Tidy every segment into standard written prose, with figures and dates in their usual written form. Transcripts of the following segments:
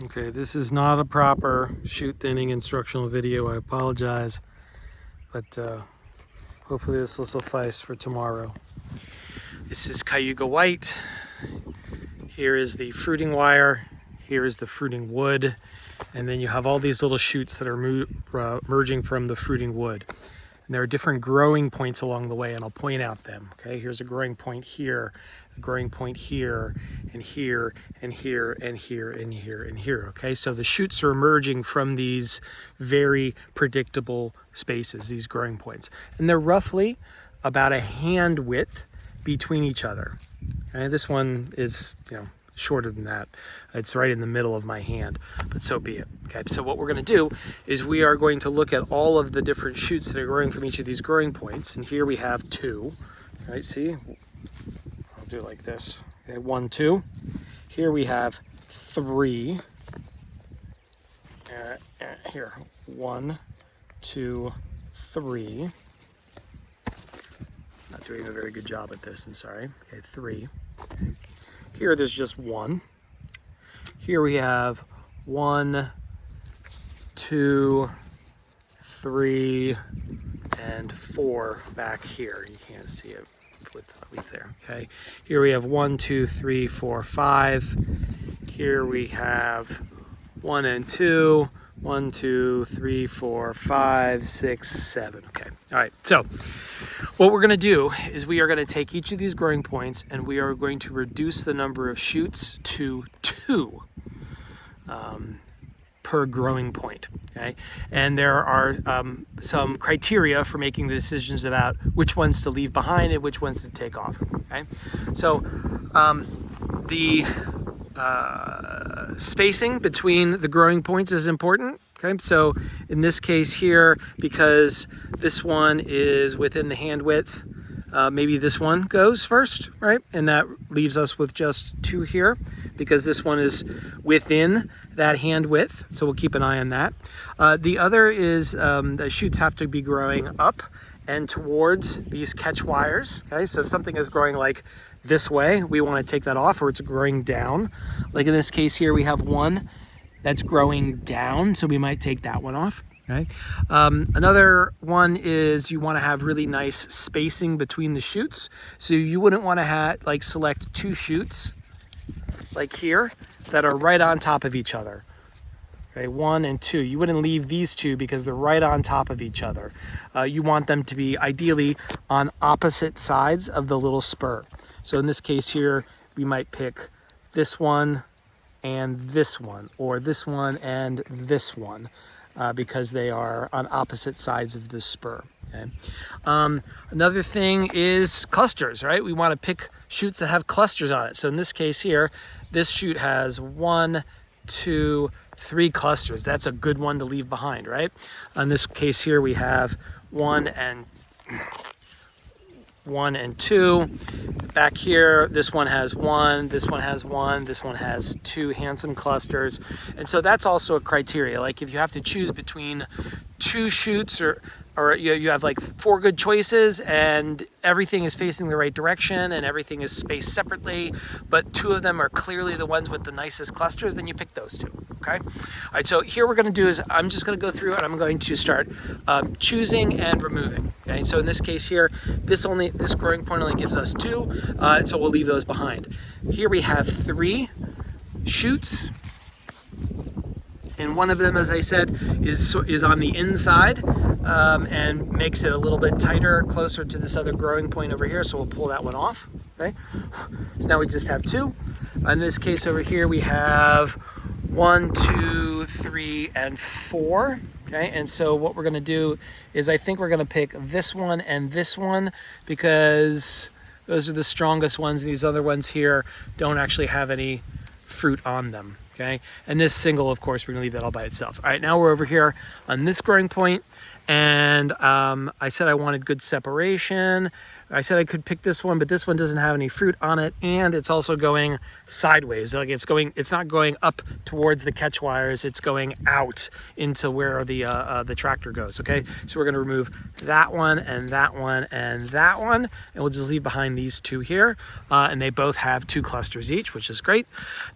Okay, this is not a proper shoot thinning instructional video. I apologize, but hopefully this will suffice for tomorrow. This is Cayuga white. Here is the fruiting wire. Here is the fruiting wood. And then you have all these little shoots that are merging from the fruiting wood. And there are different growing points along the way, and I'll point out them. Okay, here's a growing point here, a growing point here, and here, and here, and here, and here, and here. Okay, so the shoots are emerging from these very predictable spaces, these growing points. And they're roughly about a hand width between each other. Okay, this one is, shorter than that. It's right in the middle of my hand, but so be it. Okay, so what we're going to do is we are going to look at all of the different shoots that are growing from each of these growing points. And here we have 2. All right, see? I'll do it like this. Okay, 1, 2. Here we have 3. Here, 1, 2, 3. Not doing a very good job at this, I'm sorry. Okay, 3. Okay. Here there's just 1. Here we have 1, 2, 3, and 4 back here. You can't see it with the leaf there. Okay. Here we have 1, 2, 3, 4, 5. Here we have 1 and 2. 1, 2, 3, 4, 5, 6, 7. Okay. All right. So what we're going to do is we are going to take each of these growing points and we are going to reduce the number of shoots to 2 per growing point. Okay. And there are some criteria for making the decisions about which ones to leave behind and which ones to take off. Okay. So the spacing between the growing points is important. Okay, so in this case here, because this one is within the hand width, maybe this one goes first, right? And that leaves us with just 2 here because this one is within that hand width. So we'll keep an eye on that. The other is the shoots have to be growing up and towards these catch wires. Okay, so if something is growing like this way, we want to take that off, or it's growing down. Like in this case here, we have 1 that's growing down, so we might take that one off. Okay. Another one is you want to have really nice spacing between the shoots. So you wouldn't want to select 2 shoots like here that are right on top of each other. Okay, 1 and 2. You wouldn't leave these 2 because they're right on top of each other. You want them to be ideally on opposite sides of the little spur. So in this case here, we might pick this one and this one, or this one and this one, because they are on opposite sides of the spur. Okay. Another thing is clusters, right? We want to pick shoots that have clusters on it. So in this case here, this shoot has 1, 2, 3 clusters. That's a good one to leave behind, right? In this case here, we have 1 and 2. Back here, this one has 1, this one has 1, this one has 2 handsome clusters. And so that's also a criteria. Like if you have to choose between 2 shoots or you have like 4 good choices and everything is facing the right direction and everything is spaced separately, but 2 of them are clearly the ones with the nicest clusters, then you pick those 2. Okay. All right. So here we're going to do is I'm just going to go through and I'm going to start choosing and removing. Okay. So in this case here, this growing point only gives us 2, so we'll leave those behind. Here we have 3 shoots. And one of them, as I said, is on the inside and makes it a little bit tighter, closer to this other growing point over here. So we'll pull that one off. Okay. So now we just have 2. In this case over here, we have 1, 2, 3, and 4. Okay. And so what we're going to do is I think we're going to pick this one and this one because those are the strongest ones. These other ones here don't actually have any fruit on them. Okay, and this single, of course, we're gonna leave that all by itself. All right, now we're over here on this growing point, and I said I wanted good separation. I said I could pick this one, but this one doesn't have any fruit on it, and it's also going sideways. Like it's not going up towards the catch wires, it's going out into where the tractor goes, okay? So we're gonna remove that one and that one and that one, and we'll just leave behind these two here, and they both have 2 clusters each, which is great.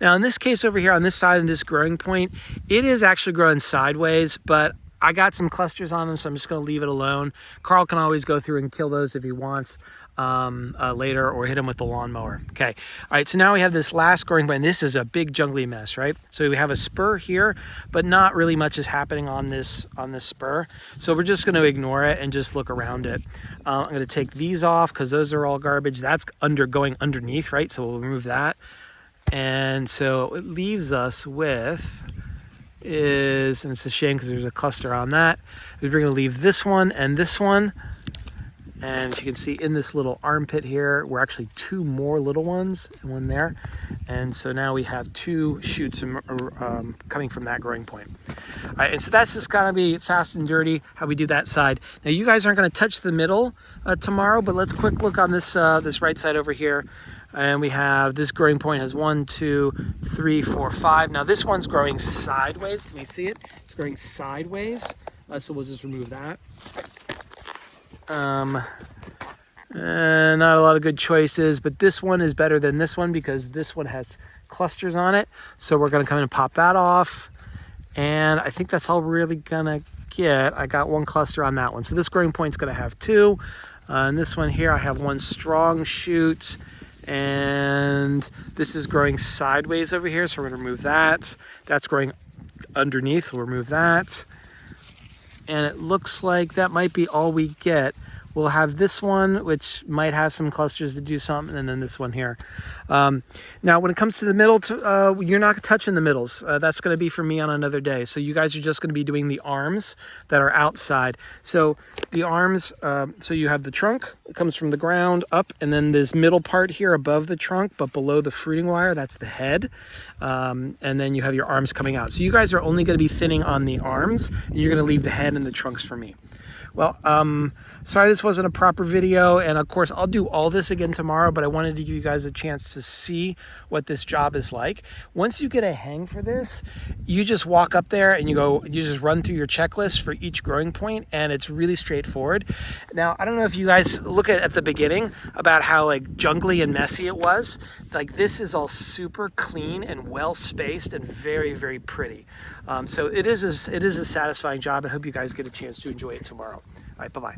Now in this case over here on this side of this growing point, it is actually growing sideways, but I got some clusters on them, so I'm just going to leave it alone. Karl can always go through and kill those if he wants later, or hit them with the lawnmower. Okay, all right, so now we have this last growing point. This is a big jungly mess, right? So we have a spur here, but not really much is happening on this spur. So we're just going to ignore it and just look around it. I'm going to take these off because those are all garbage. That's going underneath, right? So we'll remove that. And so it leaves us with... and it's a shame because there's a cluster on that, we're going to leave this one and this one. And as you can see in this little armpit here, we're actually 2 more little ones and one there. And so now we have 2 shoots coming from that growing point. All right, and so that's just going to be fast and dirty how we do that side. Now you guys aren't going to touch the middle tomorrow, but let's quick look on this this right side over here. And we have this growing point has 1, 2, 3, 4, 5. Now this one's growing sideways. Can you see it? It's growing sideways. So we'll just remove that. And not a lot of good choices, but this one is better than this one because this one has clusters on it. So we're gonna come in and pop that off. And I think that's all we're really gonna get. I got 1 cluster on that one. So this growing point's gonna have 2. And this one here, I have 1 strong shoot. And this is growing sideways over here, so we're going to remove that. That's growing underneath, we'll remove that. And it looks like that might be all we get. We'll have this one, which might have some clusters to do something, and then this one here. Now, when it comes to the middle, you're not touching the middles. That's going to be for me on another day. So you guys are just going to be doing the arms that are outside. So the arms, so you have the trunk, it comes from the ground up, and then this middle part here above the trunk, but below the fruiting wire, that's the head. And then you have your arms coming out. So you guys are only going to be thinning on the arms, and you're going to leave the head and the trunks for me. Well, sorry this wasn't a proper video, and of course I'll do all this again tomorrow, but I wanted to give you guys a chance to see what this job is like. Once you get a hang for this, you just walk up there and you just run through your checklist for each growing point, and it's really straightforward. Now, I don't know if you guys look at the beginning about how like jungly and messy it was. Like this is all super clean and well spaced and very, very pretty. So it is a satisfying job. I hope you guys get a chance to enjoy it tomorrow. All right, bye-bye.